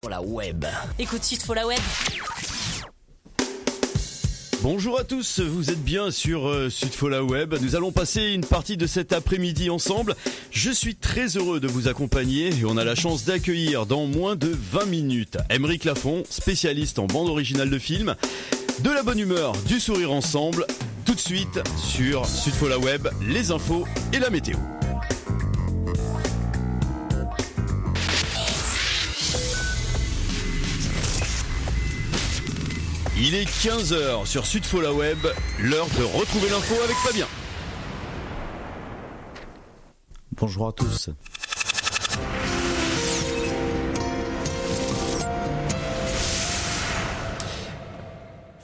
Pour la web. Écoute Sud for la web. Bonjour à tous, vous êtes bien sur Sud for la web. Nous allons passer une partie de cet après-midi ensemble. Je suis très heureux de vous accompagner et on a la chance d'accueillir dans moins de 20 minutes Aymeric Lafont, spécialiste en bande originale de films. De la bonne humeur, du sourire ensemble. Tout de suite sur Sud for la web, les infos et la météo. Il est 15h sur Sud for la web, l'heure de retrouver l'info avec Fabien. Bonjour à tous.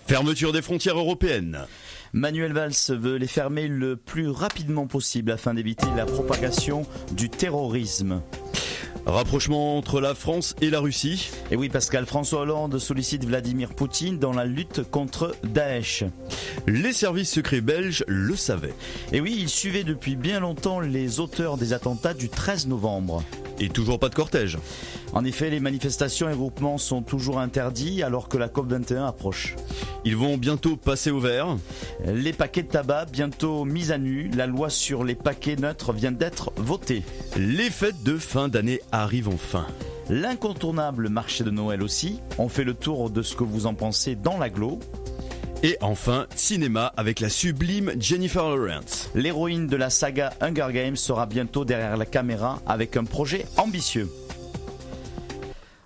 Fermeture des frontières européennes. Manuel Valls veut les fermer le plus rapidement possible afin d'éviter la propagation du terrorisme. Rapprochement entre la France et la Russie. Et oui, Pascal, François Hollande sollicite Vladimir Poutine dans la lutte contre Daesh. Les services secrets belges le savaient. Et oui, ils suivaient depuis bien longtemps les auteurs des attentats du 13 novembre. Et toujours pas de cortège. En effet, les manifestations et groupements sont toujours interdits alors que la COP21 approche. Ils vont bientôt passer au vert. Les paquets de tabac bientôt mis à nu. La loi sur les paquets neutres vient d'être votée. Les fêtes de fin d'année arrivent enfin. L'incontournable marché de Noël aussi. On fait le tour de ce que vous en pensez dans l'agglo. Et enfin, cinéma avec la sublime Jennifer Lawrence. L'héroïne de la saga Hunger Games sera bientôt derrière la caméra avec un projet ambitieux.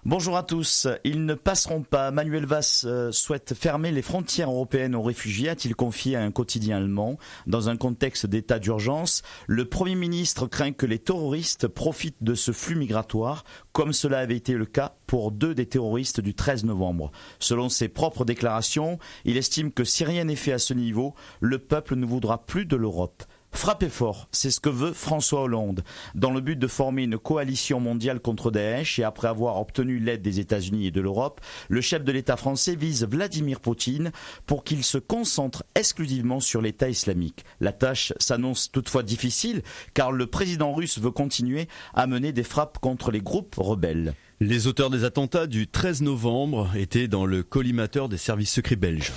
Bonjour à tous. Ils ne passeront pas. Manuel Valls souhaite fermer les frontières européennes aux réfugiés, a-t-il confié à un quotidien allemand. Dans un contexte d'état d'urgence, le Premier ministre craint que les terroristes profitent de ce flux migratoire, comme cela avait été le cas pour 2 des terroristes du 13 novembre. Selon ses propres déclarations, il estime que si rien n'est fait à ce niveau, le peuple ne voudra plus de l'Europe. Frappez fort, c'est ce que veut François Hollande. Dans le but de former une coalition mondiale contre Daesh et après avoir obtenu l'aide des États-Unis et de l'Europe, le chef de l'État français vise Vladimir Poutine pour qu'il se concentre exclusivement sur l'État islamique. La tâche s'annonce toutefois difficile car le président russe veut continuer à mener des frappes contre les groupes rebelles. Les auteurs des attentats du 13 novembre étaient dans le collimateur des services secrets belges.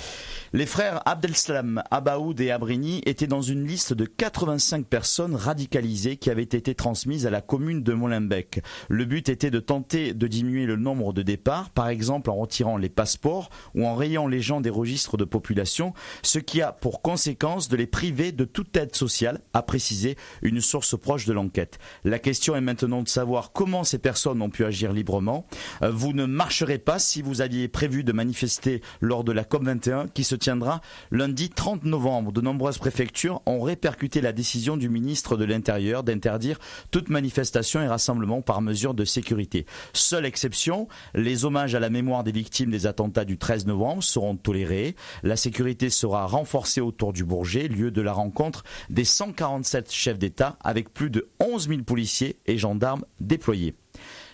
Les frères Abdeslam, Abaoud et Abrini étaient dans une liste de 85 personnes radicalisées qui avaient été transmises à la commune de Molenbeek. Le but était de tenter de diminuer le nombre de départs, par exemple en retirant les passeports ou en rayant les gens des registres de population, ce qui a pour conséquence de les priver de toute aide sociale, a précisé une source proche de l'enquête. La question est maintenant de savoir comment ces personnes ont pu agir librement. Vous ne marcherez pas si vous aviez prévu de manifester lors de la COP21 qui se tiendra lundi 30 novembre. De nombreuses préfectures ont répercuté la décision du ministre de l'Intérieur d'interdire toute manifestation et rassemblement par mesure de sécurité. Seule exception, les hommages à la mémoire des victimes des attentats du 13 novembre seront tolérés. La sécurité sera renforcée autour du Bourget, lieu de la rencontre des 147 chefs d'État avec plus de 11 000 policiers et gendarmes déployés.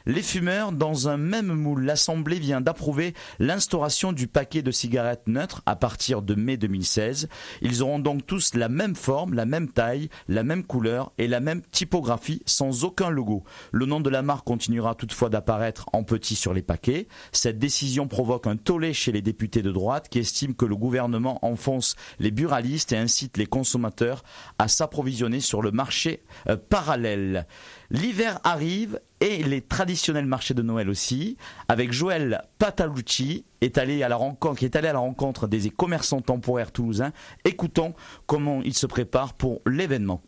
Les fumeurs, dans un même moule, l'Assemblée vient d'approuver l'instauration du paquet de cigarettes neutres à partir de mai 2016. Ils auront donc tous la même forme, la même taille, la même couleur et la même typographie sans aucun logo. Le nom de la marque continuera toutefois d'apparaître en petit sur les paquets. Cette décision provoque un tollé chez les députés de droite qui estiment que le gouvernement enfonce les buralistes et incite les consommateurs à s'approvisionner sur le marché parallèle. L'hiver arrive et les traditionnels marchés de Noël aussi, avec Joël Patalucci qui est allé à la rencontre des commerçants temporaires toulousains. Écoutons comment il se prépare pour l'événement.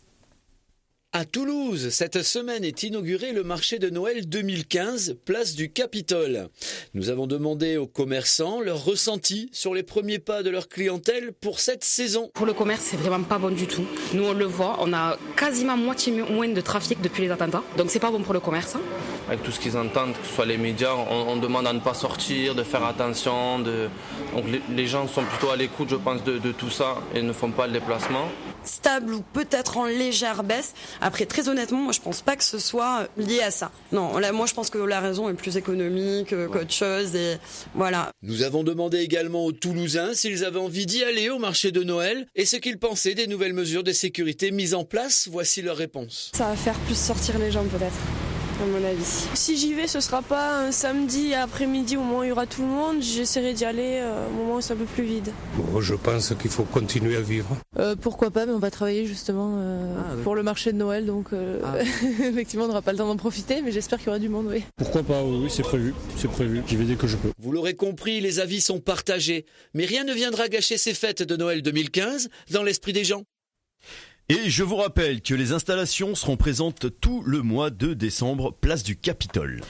À Toulouse, cette semaine est inauguré le marché de Noël 2015, place du Capitole. Nous avons demandé aux commerçants leur ressenti sur les premiers pas de leur clientèle pour cette saison. Pour le commerce, c'est vraiment pas bon du tout. Nous, on le voit, on a quasiment moitié moins de trafic depuis les attentats. Donc c'est pas bon pour le commerce. Avec tout ce qu'ils entendent, que ce soit les médias, on demande à ne pas sortir, de faire attention. Donc les gens sont plutôt à l'écoute, je pense, de tout ça et ne font pas le déplacement. Stable ou peut-être en légère baisse. Après, très honnêtement, moi je pense pas que ce soit lié à ça. Non, là, moi je pense que la raison est plus économique qu'autre chose et voilà. Nous avons demandé également aux Toulousains s'ils avaient envie d'y aller au marché de Noël et ce qu'ils pensaient des nouvelles mesures de sécurité mises en place. Voici leur réponse. Ça va faire plus sortir les gens peut-être. à mon avis. Si j'y vais, ce sera pas un samedi après-midi au moment où il y aura tout le monde. J'essaierai d'y aller au moment où c'est un peu plus vide. Bon, je pense qu'il faut continuer à vivre. Pourquoi pas, mais on va travailler justement pour le marché de Noël, donc effectivement on n'aura pas le temps d'en profiter, mais j'espère qu'il y aura du monde, oui. Pourquoi pas, oui, c'est prévu, j'y vais dès que je peux. Vous l'aurez compris, les avis sont partagés, mais rien ne viendra gâcher ces fêtes de Noël 2015 dans l'esprit des gens. Et je vous rappelle que les installations seront présentes tout le mois de décembre, place du Capitole.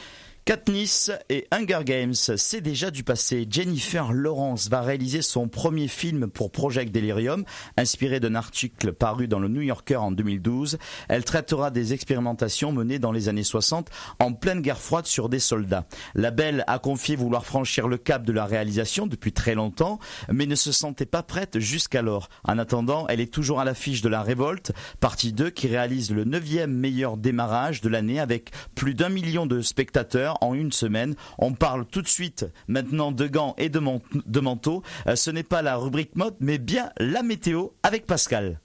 Katniss et Hunger Games, c'est déjà du passé. Jennifer Lawrence va réaliser son premier film pour Project Delirium, inspiré d'un article paru dans le New Yorker en 2012. Elle traitera des expérimentations menées dans les années 60 en pleine guerre froide sur des soldats. La belle a confié vouloir franchir le cap de la réalisation depuis très longtemps, mais ne se sentait pas prête jusqu'alors. En attendant, elle est toujours à l'affiche de La Révolte, partie 2, qui réalise le 9e meilleur démarrage de l'année avec plus d'1 million de spectateurs en une semaine. On parle tout de suite maintenant de gants et de manteaux. Ce n'est pas la rubrique mode, mais bien la météo avec Pascal.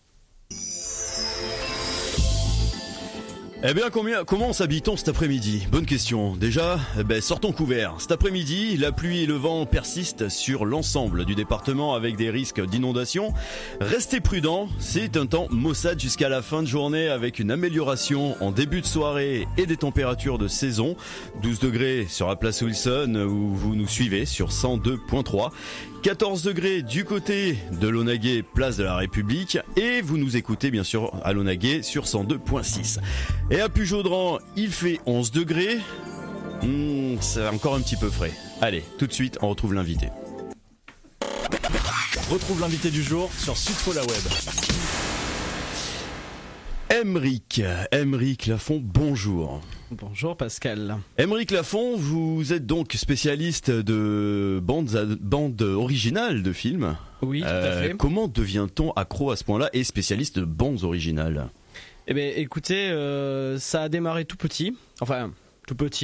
Eh bien, comment s'habille-t-on cet après-midi ? Bonne question. Déjà, sortons couverts. Cet après-midi, la pluie et le vent persistent sur l'ensemble du département avec des risques d'inondation. Restez prudents, c'est un temps maussade jusqu'à la fin de journée avec une amélioration en début de soirée et des températures de saison. 12 degrés sur la place Wilson où vous nous suivez sur 102.3. 14 degrés du côté de Launaguet, place de la République, et vous nous écoutez bien sûr à Launaguet sur 102.6. Et à Pujaudran, il fait 11 degrés, c'est encore un petit peu frais. Allez, tout de suite, on retrouve l'invité. Retrouve l'invité du jour sur Sud Fola Web. Aymeric Lafont, bonjour. Bonjour Pascal. Aymeric Lafont, vous êtes donc spécialiste de bandes originales de films. Oui, tout à fait. Comment devient-on accro à ce point-là et spécialiste de bandes originales ? Eh bien écoutez, ça a démarré tout petit,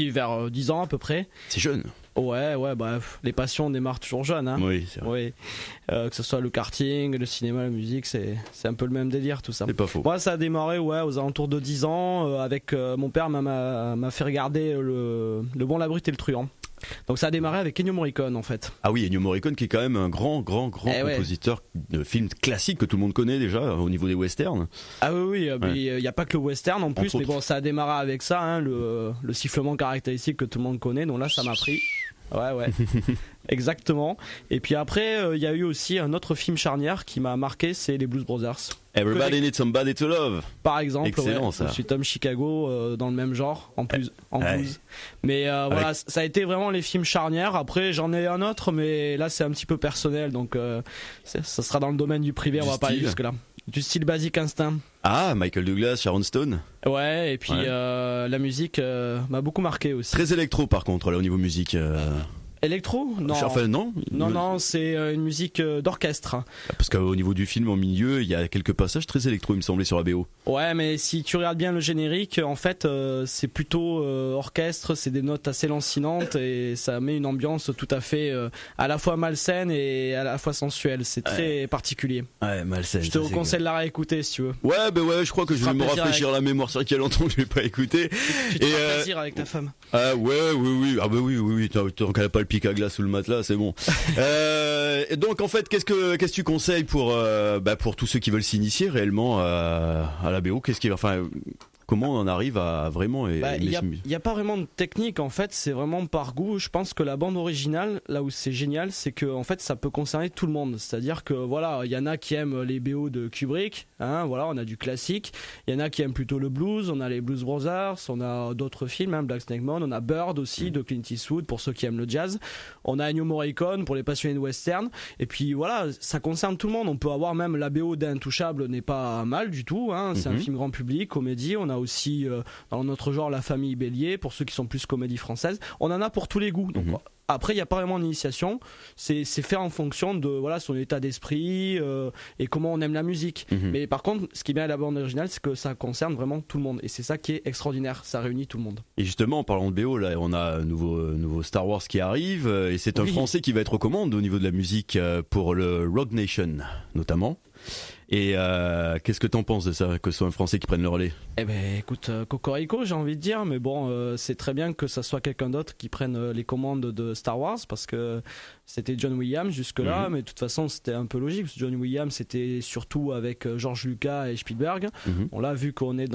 vers 10 ans à peu près. C'est jeune. Ouais, les passions démarrent toujours jeunes. Hein. Oui, c'est vrai. Oui. Que ce soit le karting, le cinéma, la musique, c'est un peu le même délire tout ça. C'est pas faux. Moi, ça a démarré aux alentours de 10 ans avec mon père m'a fait regarder le Bon, la Brute et le Truand. Donc ça a démarré avec Ennio Morricone en fait. Ah oui, Ennio Morricone qui est quand même un grand compositeur de films classiques que tout le monde connaît déjà au niveau des westerns. Ah oui, il n'y a pas que le western en plus, mais bon, ça a démarré avec ça, hein, le sifflement caractéristique que tout le monde connaît, donc là ça m'a pris. Ouais. Exactement. Et puis après, il y a eu aussi un autre film charnière qui m'a marqué, c'est les Blues Brothers. Everybody Needs Somebody to Love. Par exemple, excellent, ça. Je suis Tom Chicago dans le même genre, en blues. Mais voilà, ça a été vraiment les films charnières. Après, j'en ai un autre, mais là c'est un petit peu personnel, donc ça sera dans le domaine du privé, on va pas aller jusque là. Du style Basic Instinct. Ah, Michael Douglas, Sharon Stone. Ouais, et puis la musique m'a beaucoup marqué aussi. Très électro par contre, là au niveau musique. Électro ? Non. Enfin, non. Non, c'est une musique d'orchestre. Parce qu'au niveau du film, au milieu, il y a quelques passages très électro, il me semblait, sur la BO. Ouais, mais si tu regardes bien le générique, en fait, c'est plutôt orchestre, c'est des notes assez lancinantes et ça met une ambiance tout à fait à la fois malsaine et à la fois sensuelle. C'est très particulier. Ouais, malsaine. Je te conseille de la réécouter si tu veux. Ouais, je crois que je vais me rafraîchir la mémoire. C'est vrai qu'il y a longtemps que je l'ai pas écouté. Tu te feras plaisir avec ta femme. Ah ouais, oui. Ah bah oui. Tant qu'elle n'a pas le pic à glace sous le matelas, c'est bon. Donc en fait, qu'est-ce que tu conseilles pour tous ceux qui veulent s'initier réellement à la BO ? Comment on en arrive à vraiment il n'y a pas vraiment de technique en fait, c'est vraiment par goût. Je pense que la bande originale, là où c'est génial, c'est que en fait ça peut concerner tout le monde. C'est-à-dire que voilà, il y en a qui aiment les BO de Kubrick, hein, voilà, on a du classique. Il y en a qui aiment plutôt le blues, on a les Blues Brothers, on a d'autres films, hein, Black Snake Mountain, on a Bird aussi de Clint Eastwood pour ceux qui aiment le jazz. On a Ennio Morricone pour les passionnés de western. Et puis voilà, ça concerne tout le monde. On peut avoir même la BO d'Intouchable n'est pas mal du tout, hein. C'est un film grand public, comédie. On a aussi dans notre genre La Famille Bélier pour ceux qui sont plus comédie française. On en a pour tous les goûts. Donc, après, il n'y a pas vraiment d'initiation. C'est fait en fonction de son état d'esprit et comment on aime la musique. Mais par contre, ce qui est bien à la bande originale, c'est que ça concerne vraiment tout le monde. Et c'est ça qui est extraordinaire. Ça réunit tout le monde. Et justement, en parlant de BO, là, on a un nouveau Star Wars qui arrive. Et c'est un Français qui va être aux commandes au niveau de la musique pour le Rogue Nation, notamment. Et qu'est-ce que t'en penses de ça, que ce soit un Français qui prenne le relais? Eh ben écoute, cocorico j'ai envie de dire, mais bon c'est très bien que ça soit quelqu'un d'autre qui prenne les commandes de Star Wars, parce que c'était John Williams jusque-là, mais de toute façon c'était un peu logique, parce que John Williams c'était surtout avec George Lucas et Spielberg. On l'a vu qu'on est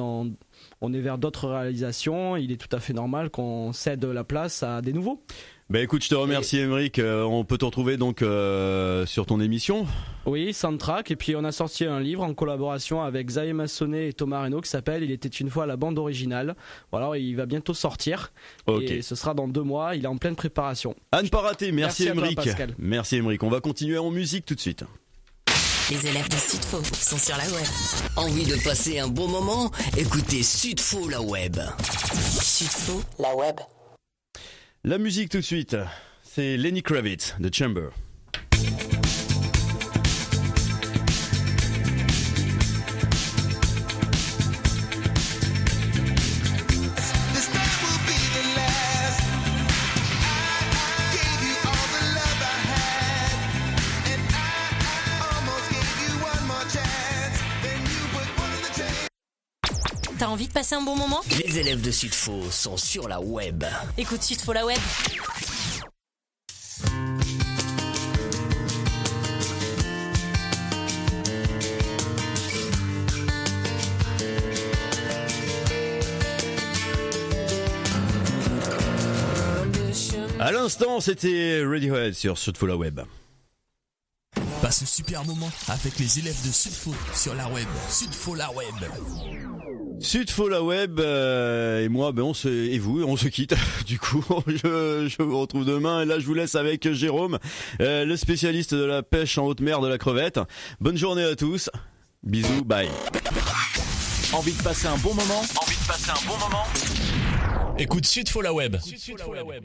vers d'autres réalisations, il est tout à fait normal qu'on cède la place à des nouveaux. Bah écoute, je te remercie Émeric, on peut te retrouver donc sur ton émission. Oui, Soundtrack, et puis on a sorti un livre en collaboration avec Xavier Massonnet et Thomas Reynaud qui s'appelle Il était une fois la bande originale. Voilà, il va bientôt sortir, et ce sera dans 2 mois, il est en pleine préparation. À ne pas rater, merci Émeric. Merci Émeric, on va continuer en musique tout de suite. Les élèves de Sudfo sont sur la web. Envie de passer un bon moment? Écoutez Sudfo la web. Sudfo la web. La musique tout de suite, c'est Lenny Kravitz de Chamber. T'as envie de passer un bon moment? Les élèves de Sudfo sont sur la web. Écoute Sudfo la web. À l'instant, c'était Radiohead sur Sudfo la web. Passe un super moment avec les élèves de Sudfo sur la web. Sudfo la web. Sudfo la web et moi on se quitte. Du coup je vous retrouve demain, et là je vous laisse avec Jérôme, le spécialiste de la pêche en haute mer de la crevette. Bonne journée à tous, bisous, bye. Envie de passer un bon moment? Écoute Sudfo la web. Sudfo la web.